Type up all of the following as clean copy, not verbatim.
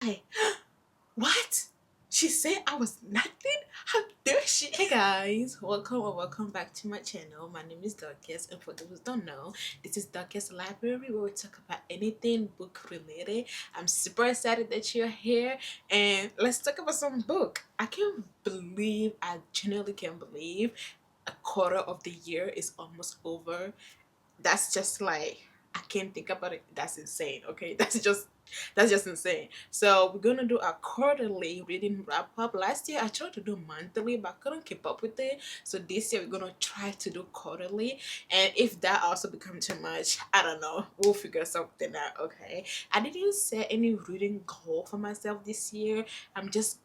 Hi. What? She said I was nothing? How dare she? Hey guys, welcome or welcome back to my channel. My name is Dorcas, and for those who don't know, this is Dorcas Library where we talk about anything book related. I'm super excited that you're here, and let's talk about some book. I genuinely can't believe a quarter of the year is almost over. That's just like, I can't think about it. That's insane. Okay, that's just insane. So we're gonna do a quarterly reading wrap up. Last year I tried to do monthly, but I couldn't keep up with it. So this year we're gonna try to do quarterly, and if that also becomes too much, I don't know, we'll figure something out. Okay, I didn't set any reading goal for myself this year. I'm just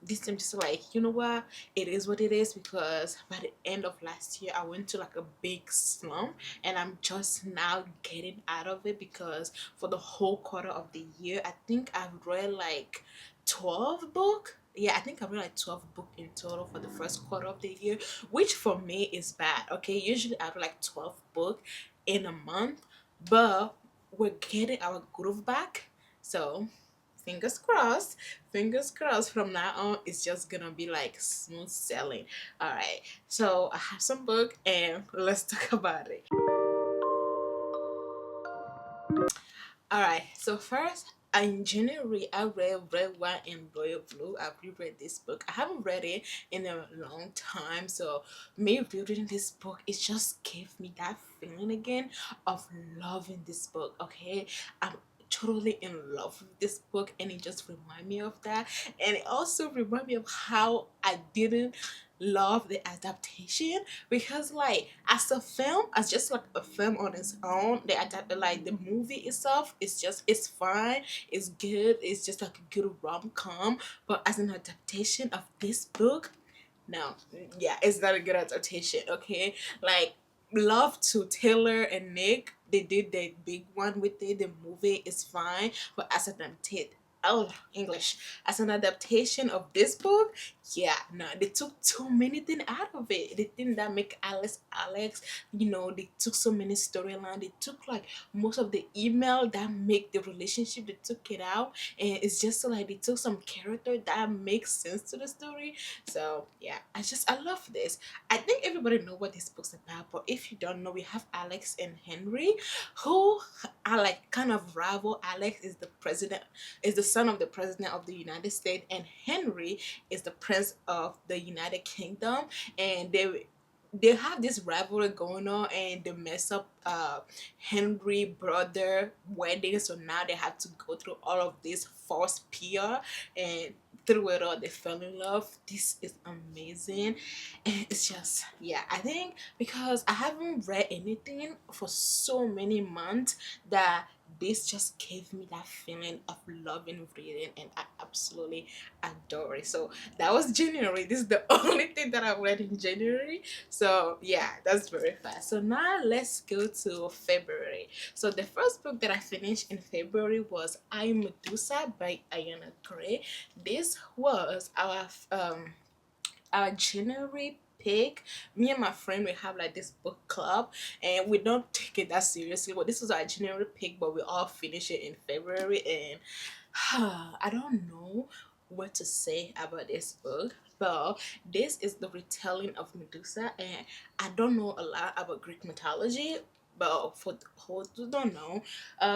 like, you know what, it is what it is, because by the end of last year I went to like a big slump, and I'm just now getting out of it, because for the whole quarter of the year, I think I've read like 12 book. Yeah, I think I read like 12 book in total for the first quarter of the year, which for me is bad. Okay, usually I read like 12 book in a month, but we're getting our groove back. So fingers crossed, from now on it's just gonna be like smooth sailing. All right, so I have some book and let's talk about it. All right, so first, in January, I read Red, White, and Royal Blue. I've reread this book. I haven't read it in a long time, so me reading this book, it just gave me that feeling again of loving this book. Okay, I'm totally in love with this book, and it just remind me of that, and it also remind me of how I didn't love the adaptation, because like as a film, as just like a film on its own, like the movie itself, it's fine, it's good, it's just like a good rom-com. But as an adaptation of this book, no, yeah, it's not a good adaptation. Okay, like, love to Taylor and Nick, they did the big one with it, the movie is fine, but as an adaptation, oh, English, as an adaptation of this book, yeah, no, they took too many things out of it. The thing that make Alex, they took so many storyline, they took like most of the email that make the relationship, they took it out, and it's just so, like, they took some character that makes sense to the story. So yeah, I love this. I think everybody know what this book's about, but if you don't know, we have Alex and Henry, who are like kind of rival. Alex is the son of the president of the United States, and Henry is the prince of the United Kingdom, and they have this rivalry going on, and they mess up Henry brother wedding, so now they have to go through all of this false PR, and through it all they fell in love. This is amazing, and it's just, yeah, I think because I haven't read anything for so many months, that this just gave me that feeling of loving reading, and I absolutely adore it. So that was January. This is the only thing that I read in January. So yeah, that's very fast. So now let's go to February. So the first book that I finished in February was I, Medusa by Ayana Gray. This was our January pick. Me and my friend, we have like this book club, and we don't take it that seriously. But this was our January pick, but we all finish it in February, and I don't know what to say about this book. But this is the retelling of Medusa, and I don't know a lot about Greek mythology. But for those who don't know,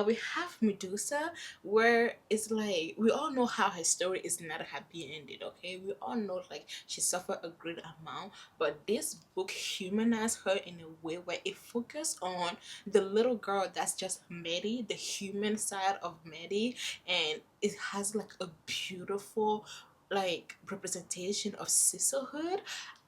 we have Medusa, where it's like we all know how her story is not a happy ending. Okay, we all know like she suffered a great amount, but this book humanized her in a way where it focused on the little girl that's just Maddie, the human side of Maddie, and it has like a beautiful like representation of sisterhood.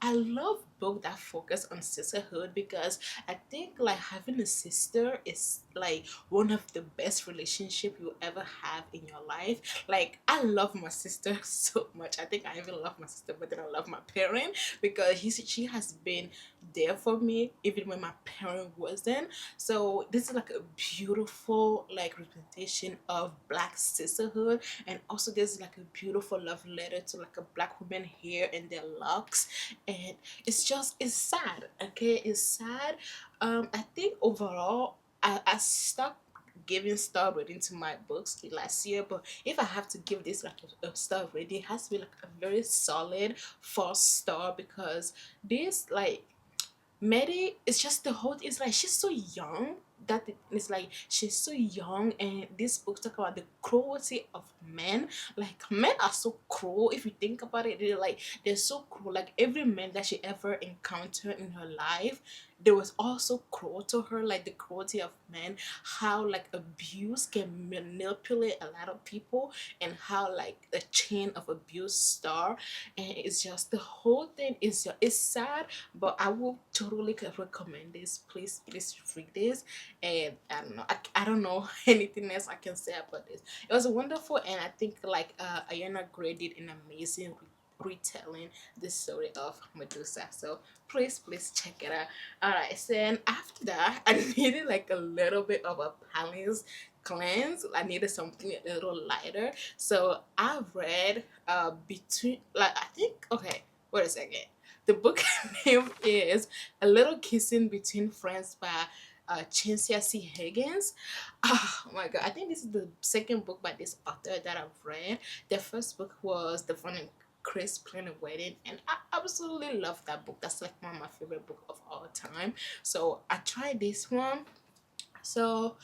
I love book that focus on sisterhood, because I think like having a sister is like one of the best relationship you ever have in your life. Like, I love my sister so much. I think I even love my sister more than I love my parent, because she has been there for me even when my parent wasn't. So this is like a beautiful like representation of black sisterhood, and also there's like a beautiful love letter to like a black woman hair and their locks, and it's sad. Okay, it's sad. I think overall I stuck giving star rating to my books last year, but if I have to give this like a star rating, it has to be like a very solid 4 star, because this like Mary is just the whole. It's like she's so young that it's like she's so young, and this book talk about the cruelty of men. Like men are so cruel if you think about it. They're so cruel. Like every man that she ever encountered in her life, there was also cruel to her. Like the cruelty of men, how like abuse can manipulate a lot of people, and how like the chain of abuse start. And it's just the whole thing is it's sad, but I will totally recommend this. Please read this. And I don't know anything else I can say about this. It was wonderful, and I think like Ayana Gray did an amazing retelling the story of Medusa. So please check it out. All right, so then after that, I needed like a little bit of a balance cleanse. I needed something a little lighter, so I read between like I think okay, wait a second. The book name is A Little Kissing Between Friends by Chinsia C. Higgins. Oh my god, I think this is the second book by this author that I've read. The first book was The Fun and Chris Plan a Wedding, and I absolutely love that book. That's like one of my favorite book of all time. So I tried this one. So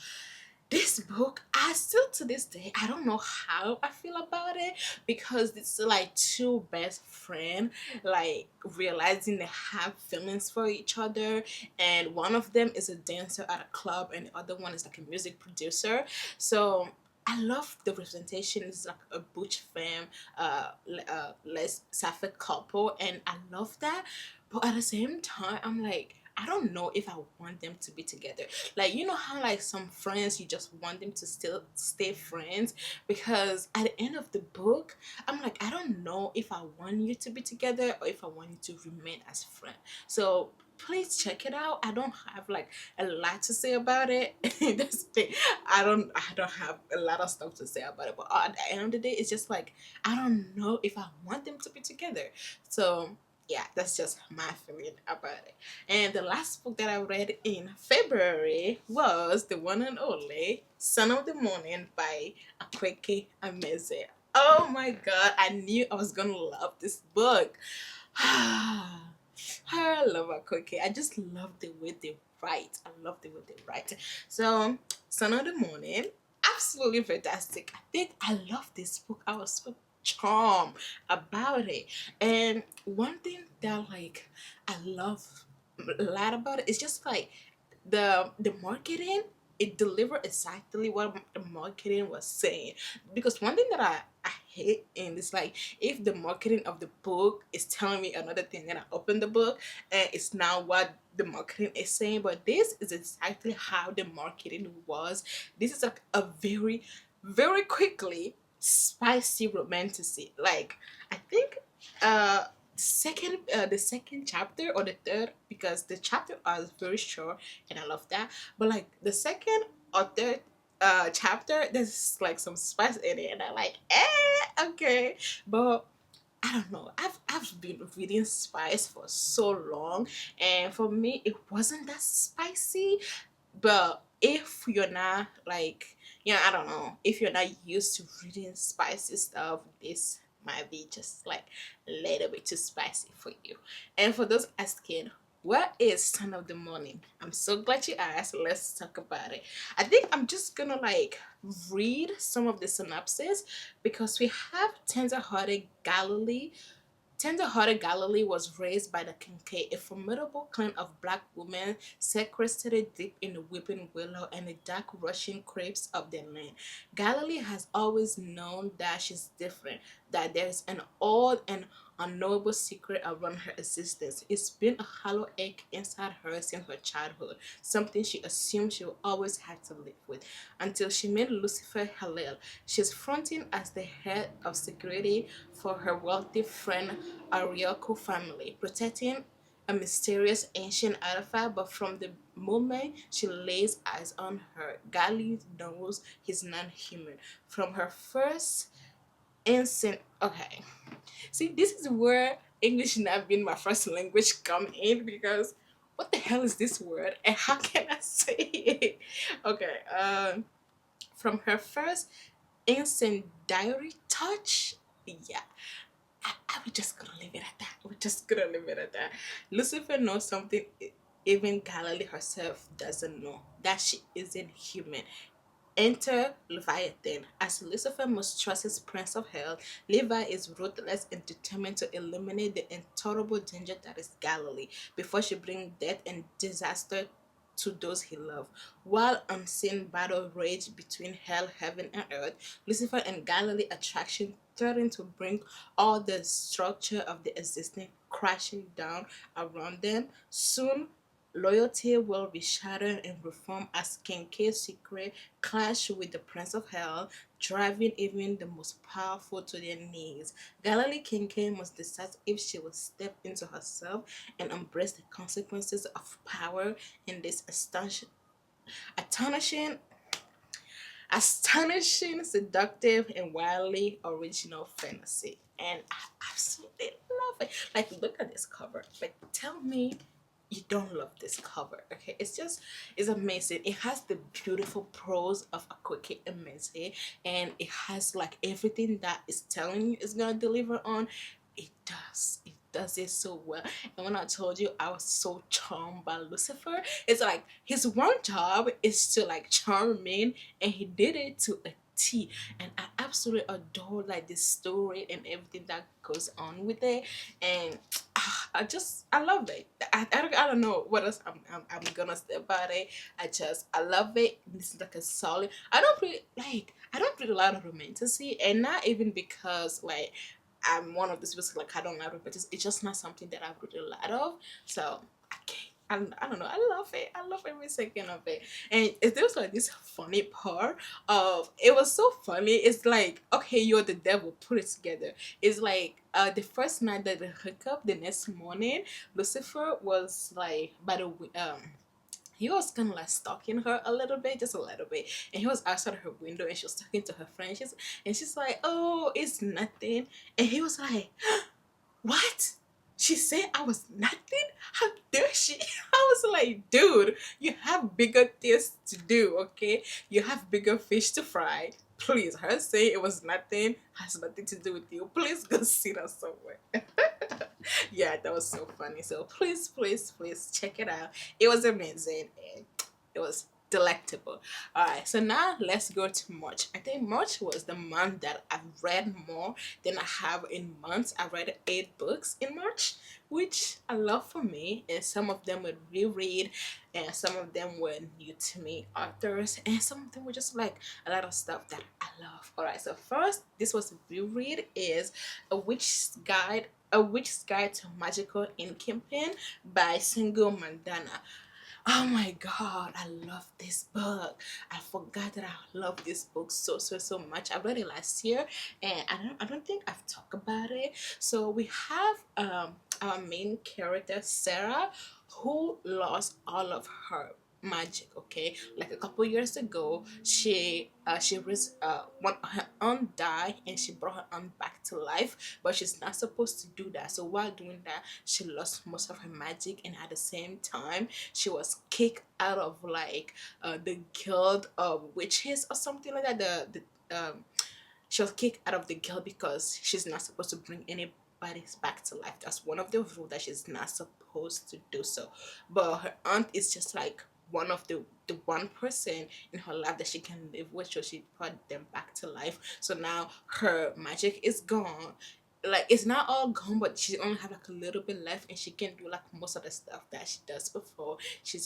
this book, I still to this day, I don't know how I feel about it, because it's like two best friends like realizing they have feelings for each other, and one of them is a dancer at a club and the other one is like a music producer. So I love the representation. It's like a butch femme, less sapphic couple, and I love that. But at the same time, I'm like, I don't know if I want them to be together. Like, you know how like some friends you just want them to still stay friends, because at the end of the book I'm like, I don't know if I want you to be together or if I want you to remain as friends. So please check it out. I don't have like a lot to say about it. That's the thing. I don't have a lot of stuff to say about it, but at the end of the day it's just like I don't know if I want them to be together. So yeah, that's just my feeling about it. And the last book that I read in February was the one and only Son of the Morning by Akweke Ameze. Oh my god, I knew I was gonna love this book. I love Akweke. I just love the way they write. I love the way they write. So, Son of the Morning, absolutely fantastic. I think I love this book. I was so charmed about it. And one thing that like I love a lot about it is just like the marketing. It delivered exactly what the marketing was saying. Because one thing that I hate in this, like, if the marketing of the book is telling me another thing, then I open the book and it's not what the marketing is saying. But this is exactly how the marketing was. This is like a very quickly spicy romanticy. Like, I think uh the second chapter or the third, because the chapter are very short and I love that, but like the second or third chapter, there's like some spice in it and I like okay. But I don't know. I've been reading spice for so long, and for me it wasn't that spicy. But if you're not like, I don't know, if you're not used to reading spicy stuff, this might be just like a little bit too spicy for you. And for those asking, what is Son of the Morning? I'm so glad you asked. Let's talk about it. I think I'm just gonna like read some of the synopsis, because we have Tenderhearted Galilee. Tender-hearted Galilee was raised by the Kincaid, a formidable clan of black women sequestrated deep in the weeping willow and the dark rushing creeps of their land. Galilee has always known that she's different, that there's an old and unknowable secret around her existence. It's been a hollow ache inside her since her childhood, something she assumed she will always have to live with, until she met Lucifer Hallel. She's fronting as the head of security for her wealthy friend Arioko family, protecting a mysterious ancient artifact, but from the moment she lays eyes on her, Gali knows he's non-human. From her first instant, okay. See, this is where English not being my first language come in, because what the hell is this word and how can I say it? Okay, from her first incendiary touch. Yeah, we're just gonna leave it at that. We're just gonna leave it at that. Lucifer knows something even Galilee herself doesn't know, that she isn't human. Enter Leviathan. As Lucifer must trust his prince of hell, Levi is ruthless and determined to eliminate the intolerable danger that is Galilee before she brings death and disaster to those he loves. While unseen battle rage between hell, heaven, and earth, Lucifer and Galilee attraction threaten to bring all the structure of the existing crashing down around them. Soon, loyalty will be shattered and reformed as King K's secret clash with the Prince of Hell, driving even the most powerful to their knees. Galilee Kincaid must decide if she will step into herself and embrace the consequences of power in this astonishing, seductive, and wildly original fantasy. And I absolutely love it. Like, look at this cover. Like, tell me you don't love this cover. Okay, it's amazing. It has the beautiful prose of a quickie immensely, and it has like everything that is telling you it's gonna deliver on. It does it so well. And when I told you I was so charmed by Lucifer, it's like his one job is to like charm men, and he did it to a T. And I absolutely adore like this story and everything that goes on with it. And I love it. I don't know what else I'm gonna say about it. I love it. This is like a solid. I don't read a lot of romantasy, and not even because like I'm one of these people like I don't like romantasy. It's just not something that I read a lot of. So I can't. I don't know. I love it. I love every second of it. And there was like this funny part of it was so funny. It's like, okay, you're the devil, put it together. It's like the first night that they hook up, the next morning, Lucifer was like by the he was kind of like stalking her a little bit, just a little bit. And he was outside her window and she was talking to her friend. She's like, oh, it's nothing. And he was like, what? She said I was nothing? How dare she? I was like, dude, you have bigger things to do, okay? You have bigger fish to fry. Please, her saying it was nothing has nothing to do with you. Please go sit down somewhere. Yeah, that was so funny. So please, please, please check it out. It was amazing and it was delectable. Alright, so now let's go to March. I think March was the month that I've read more than I have in months. I read 8 books in March, which I love for me, and some of them were reread and some of them were new to me authors, and some of them were just like a lot of stuff that I love. Alright, so first this was a reread is a Witch's Guide to Magical Inking by Single Mandana. Oh my god, I love this book. I forgot that I love this book so much. I read it last year and I don't think I've talked about it. So we have our main character Sarah, who lost all of her magic. Okay, like a couple years ago she was one her aunt died and she brought her aunt back to life, but she's not supposed to do that. So while doing that, she lost most of her magic, and at the same time she was kicked out of like the guild of witches or something like that. The she was kicked out of the guild because she's not supposed to bring anybody back to life. That's one of the rules, that she's not supposed to do so. But her aunt is just like one of the one person in her life that she can live with, so she brought them back to life. So now her magic is gone. Like it's not all gone, but she only have like a little bit left, and she can do like most of the stuff that she does before. She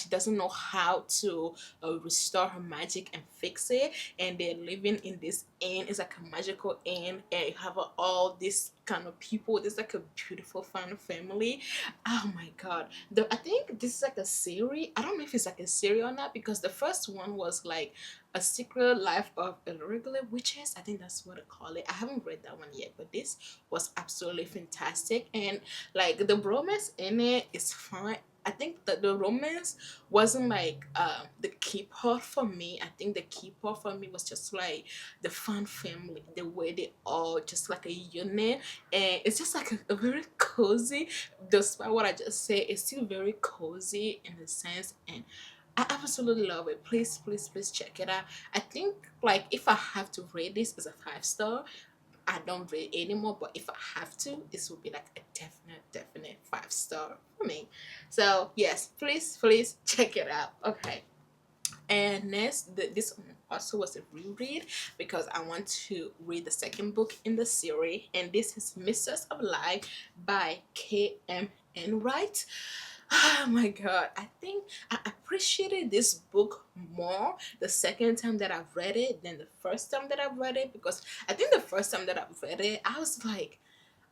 doesn't know how to restore her magic and fix it, and they're living in this inn. It's like a magical inn, and you have all these kind of people. It's like a beautiful fun family. Oh my god, I think this is like a series. I don't know if it's like a series or not, because the first one was like a secret life of irregular witches. I think that's what I call it. I haven't read that one yet, but this was absolutely fantastic. And like the romance in it is fine. I think that the romance wasn't like the key part for me. I think the key part for me was just like the fun family, the way they all just like a unit, and it's just like a very cozy. Despite what I just said, it's still very cozy in the sense, and I absolutely love it. Please, please, please check it out. I think like if I have to rate this as a 5 star, I don't rate anymore. But if I have to, this will be like a definite 5 star for me. So yes, please, please check it out. Okay. And next, this one also was a reread because I want to read the second book in the series, and this is Mistress of Life by K.M. Enright. Oh my god, I think I appreciated this book more the second time that I've read it than the first time that I've read it, because I think the first time that I've read it, I was like,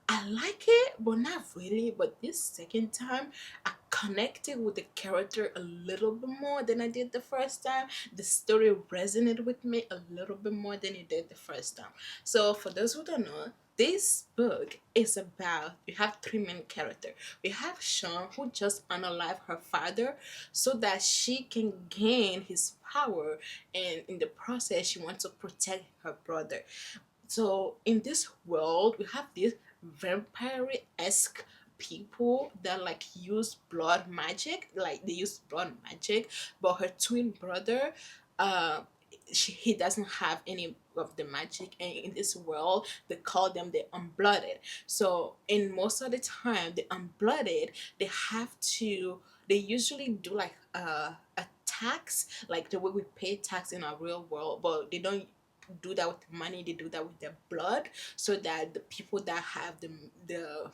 I like it, but not really. But this second time, I connected with the character a little bit more than I did the first time. The story resonated with me a little bit more than it did the first time. So, for those who don't know, this book is about, we have three main characters. We have Sean, who just unalived her father so that she can gain his power, and in the process she wants to protect her brother. So in this world, we have these vampire-esque people that like use blood magic, like they use blood magic, but her twin brother, uh, he doesn't have any of the magic, and in this world they call them the unblooded. So in most of the time, the unblooded, they have to, they usually do like a tax, like the way we pay tax in our real world, but they don't do that with money, they do that with their blood, so that the people that have the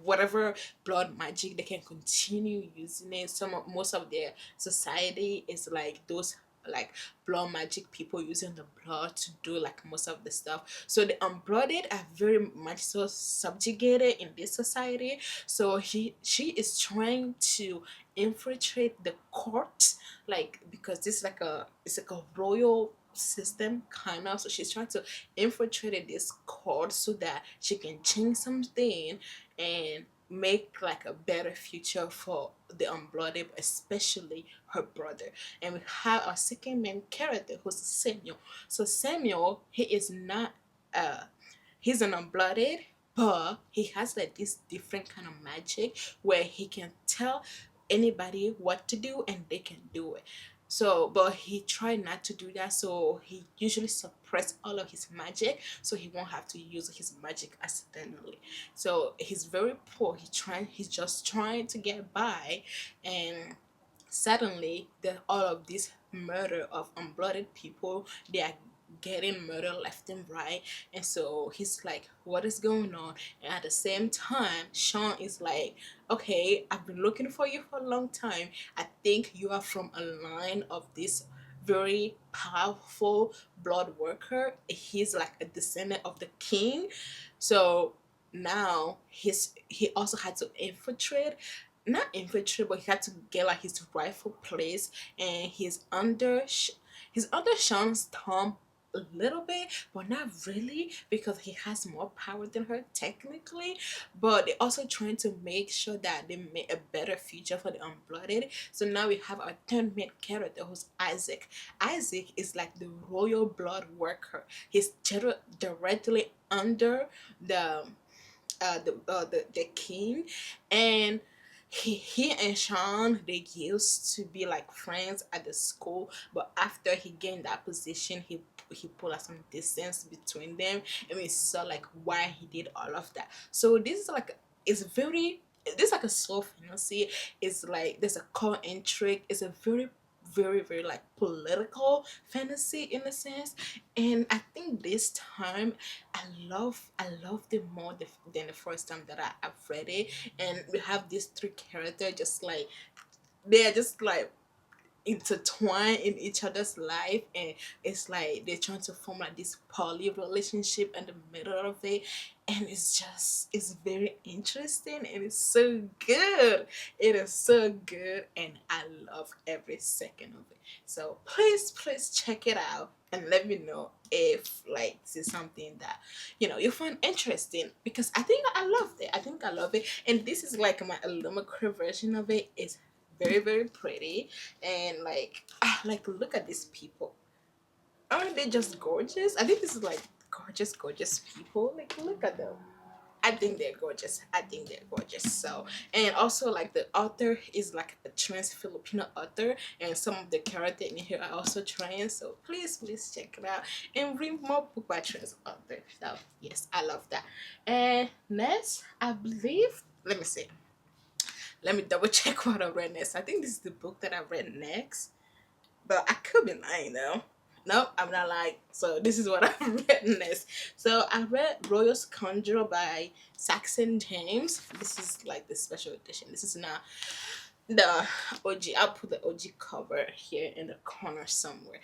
whatever blood magic, they can continue using it. Most of their society is like those like blood magic people using the blood to do like most of the stuff. So the unblooded are very much so subjugated in this society. So she is trying to infiltrate the court, like because this is like a, it's like a royal system kind of. So she's trying to infiltrate this court so that she can change something and make like a better future for the unblooded, especially her brother. And we have our second main character, who's Samuel. So Samuel, he is not uh he's an unblooded, but he has like this different kind of magic where he can tell anybody what to do and they can do it. So but he tried not to do that, so he usually suppress all of his magic so he won't have to use his magic accidentally. So he's very poor, he's just trying to get by, and suddenly all of this murder of unblooded people, they are getting murdered left and right. And so he's like, what is going on? And at the same time, Sean is like, okay, I've been looking for you for a long time. I think you are from a line of this very powerful blood worker. He's like a descendant of the king. So now he also had to infiltrate, not infiltrate, but he had to get like his rightful place, and he's under Sean's thumb a little bit, but not really, because he has more power than her technically. But they're also trying to make sure that they make a better future for the unblooded. So now we have our third main character, who's Isaac. Isaac is like the royal blood worker. He's directly under the the king, and he and Sean, they used to be like friends at the school, but after he gained that position, he put like some distance between them, and we saw like why he did all of that. So this is like, it's very, this is like a slow fantasy. It's like there's a core intrigue. It's a very like political fantasy in a sense, and I think this time I loved it more than the first time that I've read it. And we have these three characters, just like they're just like intertwined in each other's life, and it's like they're trying to form like this poly relationship in the middle of it, and it's very interesting, and it's so good. It is so good, and I love every second of it. So please check it out and let me know if like this is something that you find interesting, because I think I loved it. I think I love it, and this is like my Olumokre version of it. It's very pretty, and like look at these people. Aren't they just gorgeous? I think this is like gorgeous people. Like look at them. I think they're gorgeous. I think they're gorgeous. So, and also like the author is like a trans Filipino author, and some of the characters in here are also trans. So please check it out and read more book by trans author. So yes, I love that. And next, I believe. Let me see. Let me double check what I read next. I think this is the book that I read next, but I could be lying though. Nope, I'm not lying. So this is what I read next. So I read Royal Scoundrel by Saxon James. This is like the special edition. This is not the OG. I'll put the OG cover here in the corner somewhere.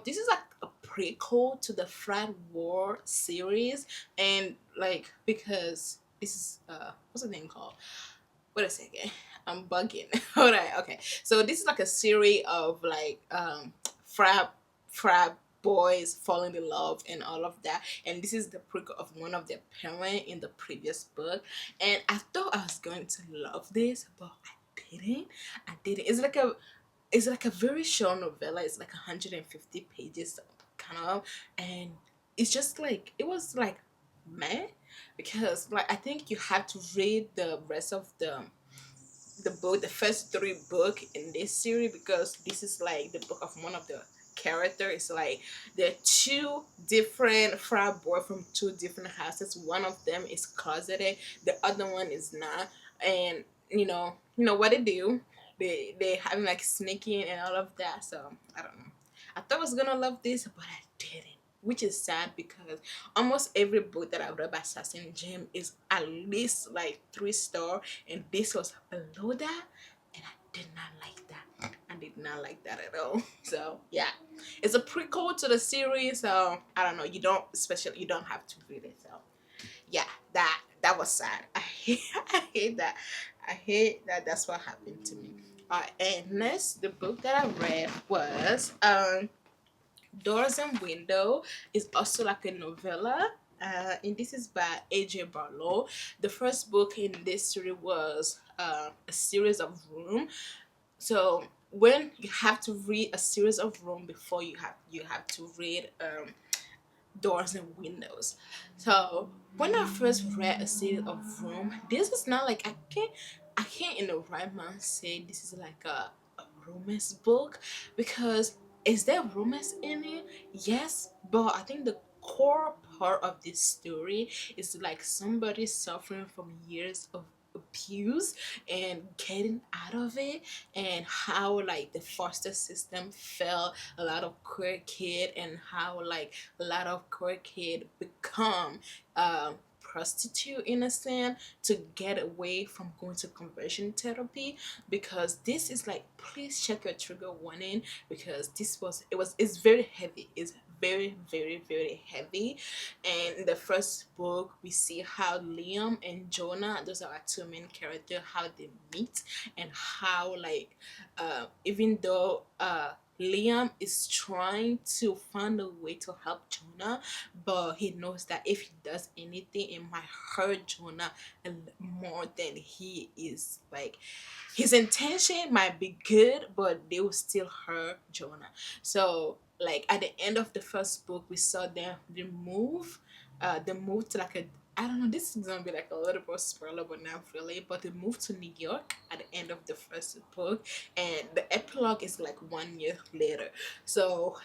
This is like a prequel to the Frat War series, and like because this is what's the name called? What a second. I'm bugging. All right, okay. So this is like a series of like frat boys falling in love and all of that. And this is the prequel of one of their parents in the previous book. And I thought I was going to love this, but I didn't. I didn't. It's like a very short novella. It's like 150 pages kind of, and it's just like it was like meh, because like I think you have to read the rest of the book, the first three book in this series, because this is like the book of one of the characters. It's like they're two different frat boy from two different houses. One of them is closeted, the other one is not. And you know what they do. They having like sneaking and all of that. So I don't know. I thought I was gonna love this, but I didn't. Which is sad because almost every book that I read by Assassin Jim is at least like 3 star, and this was below that, and I did not like that. I did not like that at all. So yeah, it's a prequel to the series. So I don't know. You don't have to read it. So yeah, that was sad. I hate that. I hate that. That's what happened to me. And next, the book that I read was Doors and Window. Is also like a novella. And this is by AJ Barlow. The first book in this series was a series of Room. So when you have to read a series of Room before you have to read Doors and Windows. So when I first read a series of Room, this is not like I can't in the right mind say this is like a romance book, because is there romance in it? Yes, but I think the core part of this story is like somebody suffering from years of abuse and getting out of it, and how like the foster system failed a lot of queer kid, and how like a lot of queer kid become prostitute in a sense to get away from going to conversion therapy. Because this is like, please check your trigger warning, because it's very heavy. It's very heavy. And in the first book we see how Liam and Jonah, those are our two main characters, how they meet, and how like even though Liam is trying to find a way to help Jonah, but he knows that if he does anything, it might hurt Jonah more than he is like. His intention might be good, but they will still hurt Jonah. So, like at the end of the first book, we saw them they moved to like a. I don't know. This is gonna be like a little bit spoiler, but not really. But they moved to New York at the end of the first book, and the epilogue is like 1 year later. So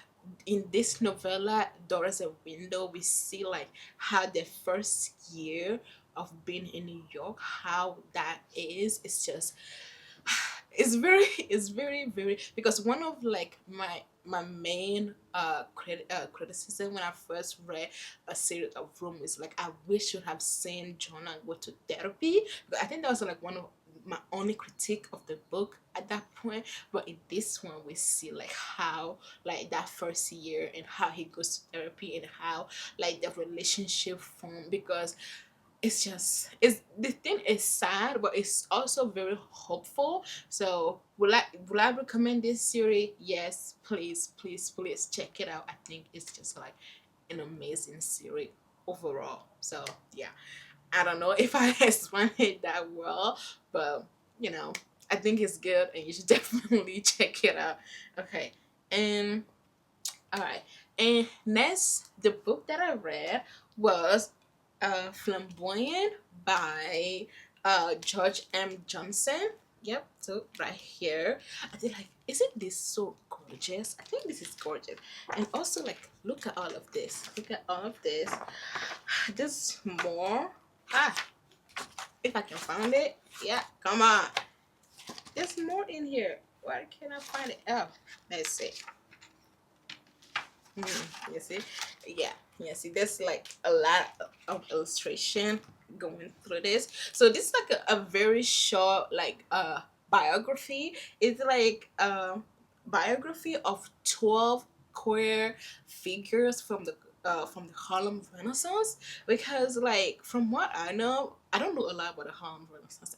in this novella, Doors a Window, we see like how the first year of being in New York, how that is. It's just it's very because one of like my main criticism when I first read a series of Room is like, I wish you have seen Jonah go to therapy. But I think that was like one of my only critique of the book at that point. But in this one we see like how like that first year and how he goes to therapy, and how like the relationship formed. Because it's the thing is sad, but it's also very hopeful. So will I recommend this series? Yes, please check it out. I think it's just like an amazing series overall. So yeah, I don't know if I explained it that well, but I think it's good, and you should definitely check it out. Okay, and all right, and next, the book that I read was Flamboyant by George M. Johnson. Yep, so right here. I think like, isn't this so gorgeous? I think this is gorgeous. And also like, look at all of this. Look at all of this. There's more. Ah, if I can find it. Yeah, come on. There's more in here. Why can't I find it? Oh, let's see. You see, yeah, yeah. See, there's like a lot of illustration going through this. So this is like a very short, like biography. It's like a biography of 12 queer figures from the Harlem Renaissance. Because like from what I know, I don't know a lot about the Harlem Renaissance.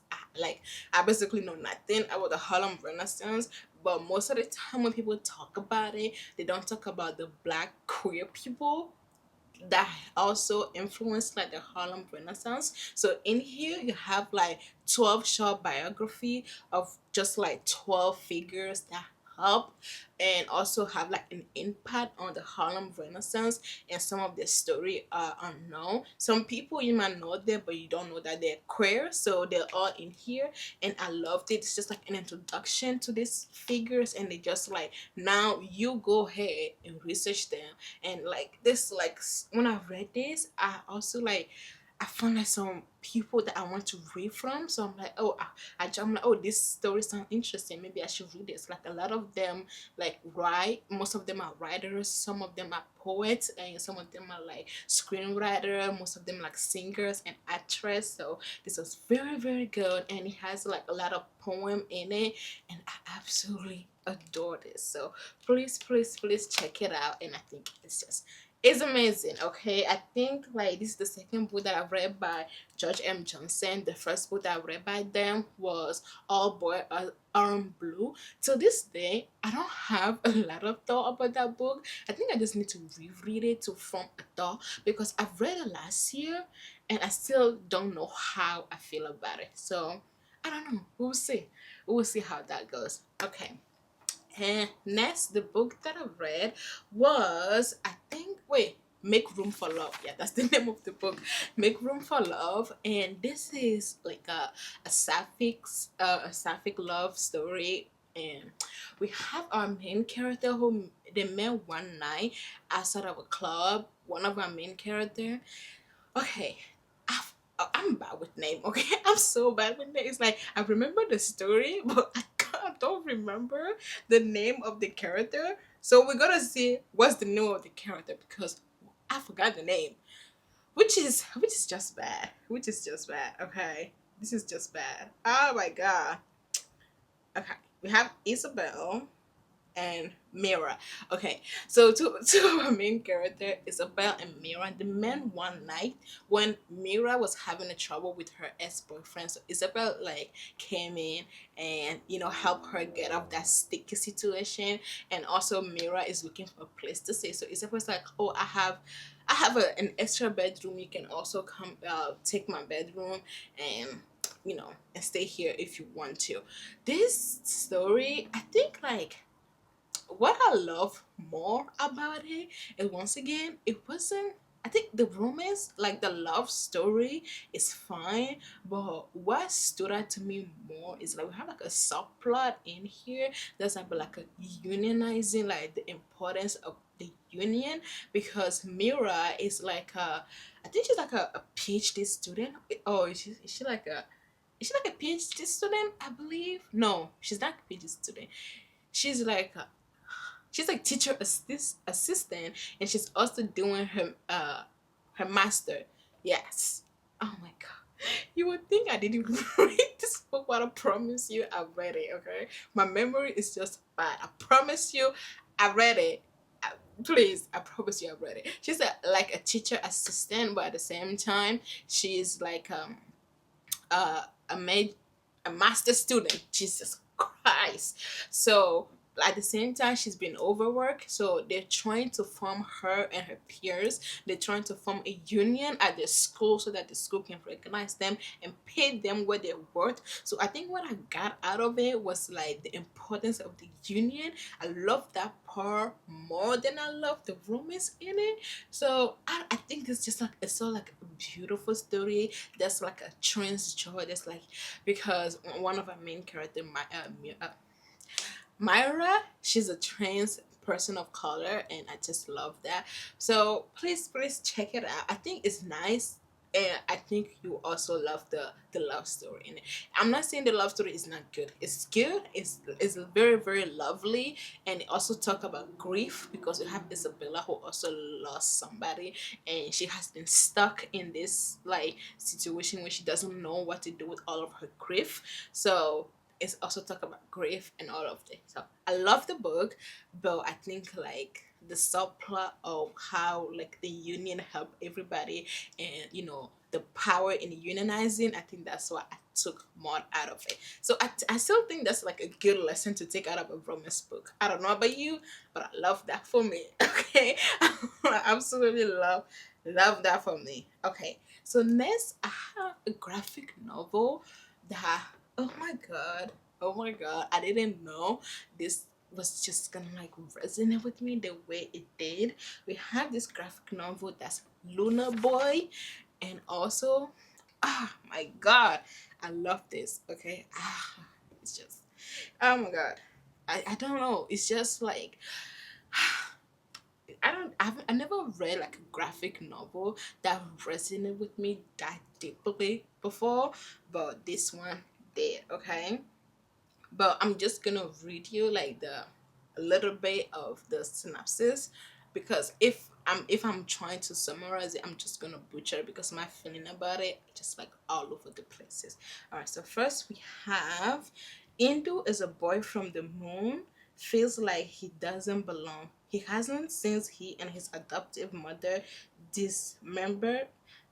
I basically know nothing about the Harlem Renaissance, but most of the time when people talk about it, they don't talk about the black queer people that also influenced like the Harlem Renaissance. So in here you have like 12 short biography of just like 12 figures that help and also have like an impact on the Harlem Renaissance, and some of their story are unknown. Some people you might know them but you don't know that they're queer, so they're all in here, and I loved it. It's just like an introduction to these figures, and they just like, now you go ahead and research them. And like this, like when I read this, I also like, I found like some people that I want to read from. So I'm like, oh, I'm like, oh, this story sounds interesting. Maybe I should read this. Like a lot of them, like write. Most of them are writers. Some of them are poets, and some of them are like screenwriter. Most of them like singers and actress. So this was very very good, and it has like a lot of poem in it, and I absolutely adore this. So please please please check it out, and I think it's amazing. Okay, I think like this is the second book that I've read by George M. Johnson. The first book that I read by them was All Boy Are Blue. Till this day, I don't have a lot of thought about that book. I think I just need to reread it to form a thought, because I've read it last year and I still don't know how I feel about it. So I don't know. We'll see. We'll see how that goes. Okay. And next, the book that I read was, I think, wait, Make Room for Love. Yeah, that's the name of the book. Make Room for Love. And this is like a sapphic love story. And we have our main character who they met one night outside of a club. One of our main character. Okay, I'm bad with name. Okay, I'm so bad with name. It's like I remember the story, but I don't remember the name of the character. So we're gonna see what's the name of the character, because I forgot the name, which is just bad. Which is just bad. Okay, this is just bad. Oh my god. Okay, we have Isabel and Mira. Okay, so two of our main character, Isabel and Mira, they met one night when Mira was having a trouble with her ex-boyfriend. So Isabel like came in and helped her get out of that sticky situation, and also Mira is looking for a place to stay. So Isabel's like, oh, I have an extra bedroom. You can also come take my bedroom and and stay here if you want to. This story, I think like what I love more about it, and once again, it wasn't. I think the romance, like the love story, is fine, but what stood out to me more is like we have like a subplot in here that's like a unionizing, like the importance of the union, because Mira is like I think she's like a PhD student. Oh, is she like a PhD student? I believe no, she's not a PhD student. She's like she's like teacher assistant, and she's also doing her master. Yes. Oh my god. You would think I didn't read this book, but I promise you I read it. Okay, my memory is just bad. I promise you I read it. Please, I promise you I read it. She's like a teacher assistant, but at the same time she's like a master student. Jesus Christ. So at the same time she's been overworked, so they're trying to form her and her peers, they're trying to form a union at the school so that the school can recognize them and pay them what they're worth. So I think what I got out of it was like the importance of the union. I love that part more than I love the romance in it. So I think it's just like it's so like a beautiful story. There's like a trans joy. There's like, because one of our main character, Myra, she's a trans person of color, and I just love that. So please check it out. I think it's nice. And I think you also love the love story in it. I'm not saying the love story is not good. It's good. It's very very lovely, and it also talk about grief because we have Isabella who also lost somebody, and she has been stuck in this like situation where she doesn't know what to do with all of her grief. So it's also talk about grief and all of this. So I love the book, but I think like the subplot of how like the union help everybody, and the power in unionizing, I think that's what I took more out of it. So I still think that's like a good lesson to take out of a romance book. I don't know about you, but I love that for me. Okay. I absolutely love that for me. Okay, so next I have a graphic novel that, oh my god, oh my god, I didn't know this was just gonna like resonate with me the way it did. We have this graphic novel that's Luna Boy, and also, my god, I love this. Okay, it's just, oh my god, I don't know, it's just like, I never read like a graphic novel that resonated with me that deeply before, but this one did. Okay, but I'm just gonna read you like the a little bit of the synopsis, because if I'm trying to summarize it, I'm just gonna butcher it because my feeling about it just like all over the places. All right, so first we have Indu is a boy from the moon, feels like he doesn't belong. He hasn't since he and his adoptive mother dismembered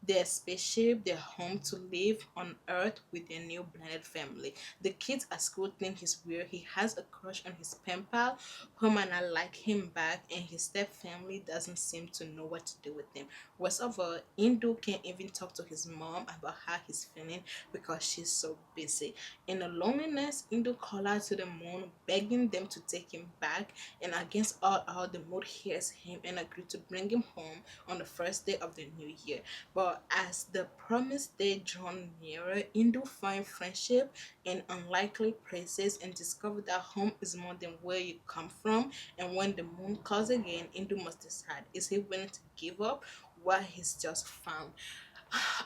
their spaceship, their home to live on Earth with their new blended family. The kids at school think he's weird. He has a crush on his pen pal, who might not like him back, and his step family doesn't seem to know what to do with him. Worst of all, Indu can't even talk to his mom about how he's feeling because she's so busy. In the loneliness, Indu called out to the moon, begging them to take him back, and against all odds, the moon hears him and agreed to bring him home on the first day of the new year. But as the promised day drawn nearer, Indu find friendship in unlikely places and discover that home is more than where you come from. And when the moon calls again, Indu must decide, is he willing to give up what he's just found?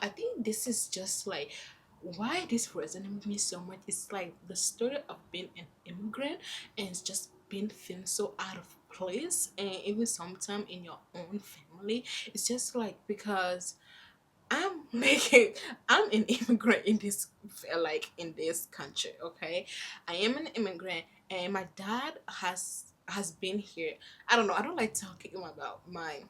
I think this is just like why this resonated with me so much. It's like the story of being an immigrant, and it's just being feeling so out of place, and even sometime in your own family. It's just like because I'm making I'm an immigrant in this, like in this country. Okay, I am an immigrant, and my dad has been here. I don't know, I don't like talking about my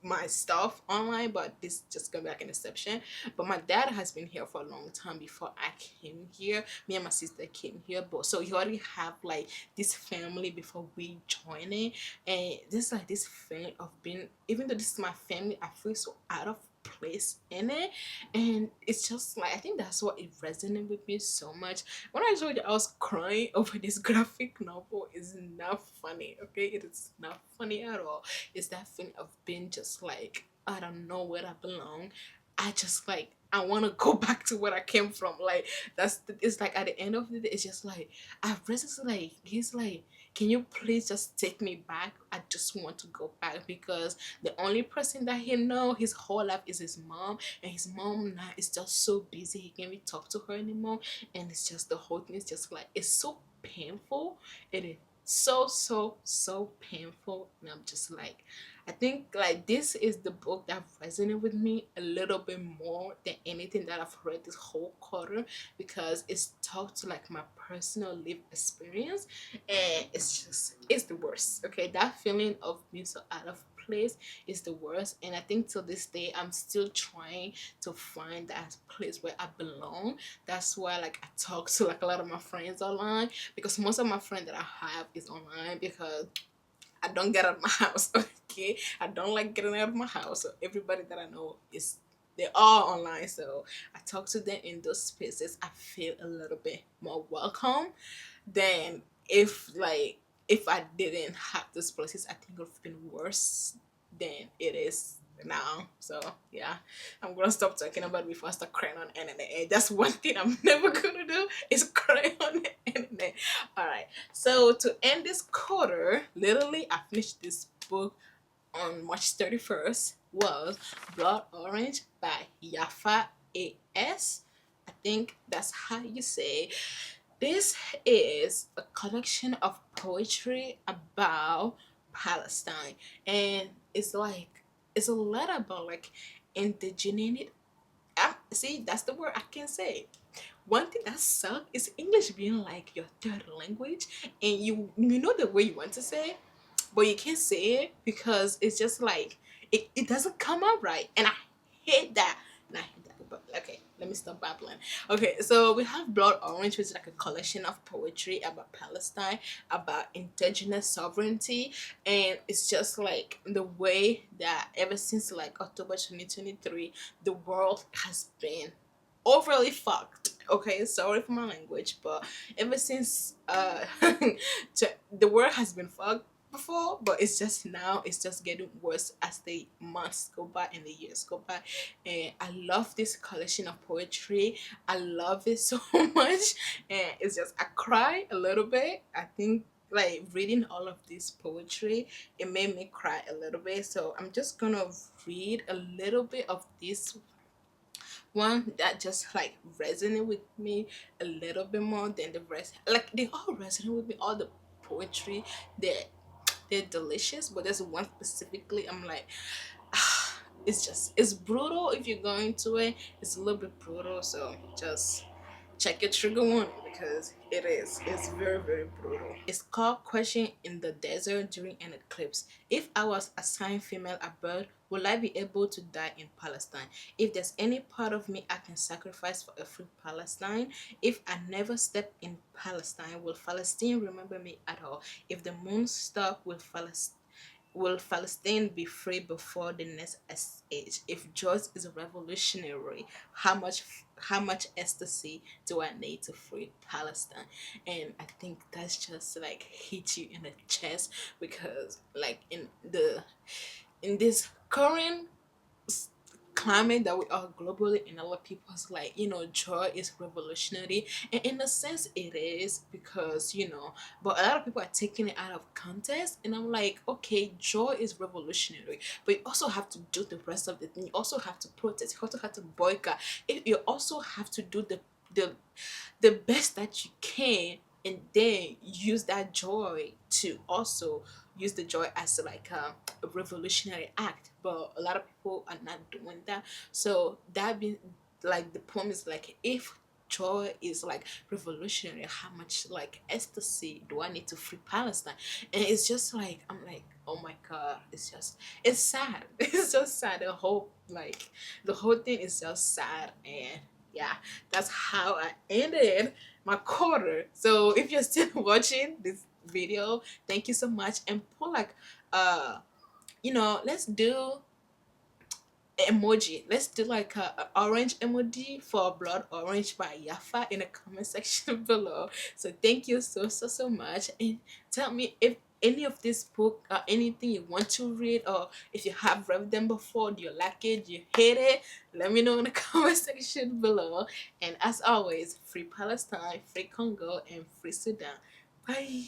my stuff online, but this just gonna be like an exception. But my dad has been here for a long time before I came here. Me and my sister came here, but so you already have like this family before we join it, and this like this feeling of being, even though this is my family, I feel so out of place in it. And it's just like I think that's what it resonated with me so much. When I told you I was crying over this graphic novel, is not funny. Okay, it is not funny at all. It's that feeling of being just like, I don't know where I belong. I just like I want to go back to where I came from. Like it's like at the end of the day, it's just like I resist. Like he's like, can you please just take me back? I just want to go back because the only person that he know his whole life is his mom, and his mom now is just so busy he can't even talk to her anymore. And it's just the whole thing is just like it's so painful. It is so painful, and I'm just like, I think like this is the book that resonated with me a little bit more than anything that I've read this whole quarter, because it's talked to like my personal life experience, and it's just it's the worst. Okay, that feeling of being so out of place is the worst. And I think till this day I'm still trying to find that place where I belong. That's why like I talk to like a lot of my friends online, because most of my friends that I have is online, because I don't get out of my house. Okay, I don't like getting out of my house. So everybody that I know is, they're all online. So I talk to them in those spaces. I feel a little bit more welcome than if I didn't have those places. I think it would have been worse than it is now. So yeah, I'm gonna stop talking about it before I start crying on the internet. And that's one thing I'm never gonna do, is cry on the internet. All right. So to end this quarter, literally, I finished this book on March 31st. Was Blood Orange by Yafa A.S. I think that's how you say. This is a collection of poetry about Palestine, and it's like, it's a lot about like indigeneity. See, that's the word I can say. One thing that sucks is English being like your third language, and you know the way you want to say, but you can't say it because it's just like it doesn't come out right, and I hate that. And I hate that. But okay, let me stop babbling. Okay, so we have Blood Orange, which is like a collection of poetry about Palestine, about indigenous sovereignty, and it's just like the way that ever since like October 2023, the world has been overly fucked. Okay, sorry for my language, but ever since the world has been fucked before, but it's just now, it's just getting worse as the months go by and the years go by. And I love this collection of poetry. I love it so much, and it's just, I cry a little bit. I think like reading all of this poetry, it made me cry a little bit. So I'm just gonna read a little bit of this one that just like resonate with me a little bit more than the rest. Like they all resonate with me, all the poetry, they're delicious, but there's one specifically I'm like, it's just, it's brutal. If you're going to it, it's a little bit brutal, so just check your trigger warning, because it's very, very brutal. It's called Question in the Desert During an Eclipse. If I was assigned female at birth, will I be able to die in Palestine? If there's any part of me I can sacrifice for a free Palestine? If I never step in Palestine, will Palestine remember me at all? If the moon stop, will Palestine be free before the next age? If George is a revolutionary, how much ecstasy do I need to free Palestine? And I think that's just like hit you in the chest, because like in this current climate that we are globally, and a lot of people's like, joy is revolutionary, and in a sense it is, because but a lot of people are taking it out of context, and I'm like, okay, joy is revolutionary, but you also have to do the rest of the thing. You also have to protest, you also have to boycott it, you also have to do the the best that you can, and then use that joy to also use the joy as like a revolutionary act. But a lot of people are not doing that. So that being, like, the poem is like, if joy is like revolutionary, how much like ecstasy do I need to free Palestine? And it's just like, I'm like, oh my god, it's sad. It's just sad. The whole thing is just sad. And yeah, that's how I ended my quarter. So if you're still watching this video, thank you so much, and put like let's do emoji. Let's do like a orange emoji for Blood Orange by Yafa in the comment section below. So thank you so much, and tell me if any of this book or anything you want to read, or if you have read them before, do you like it, do you hate it? Let me know in the comment section below. And as always, free Palestine, free Congo, and free Sudan. Bye.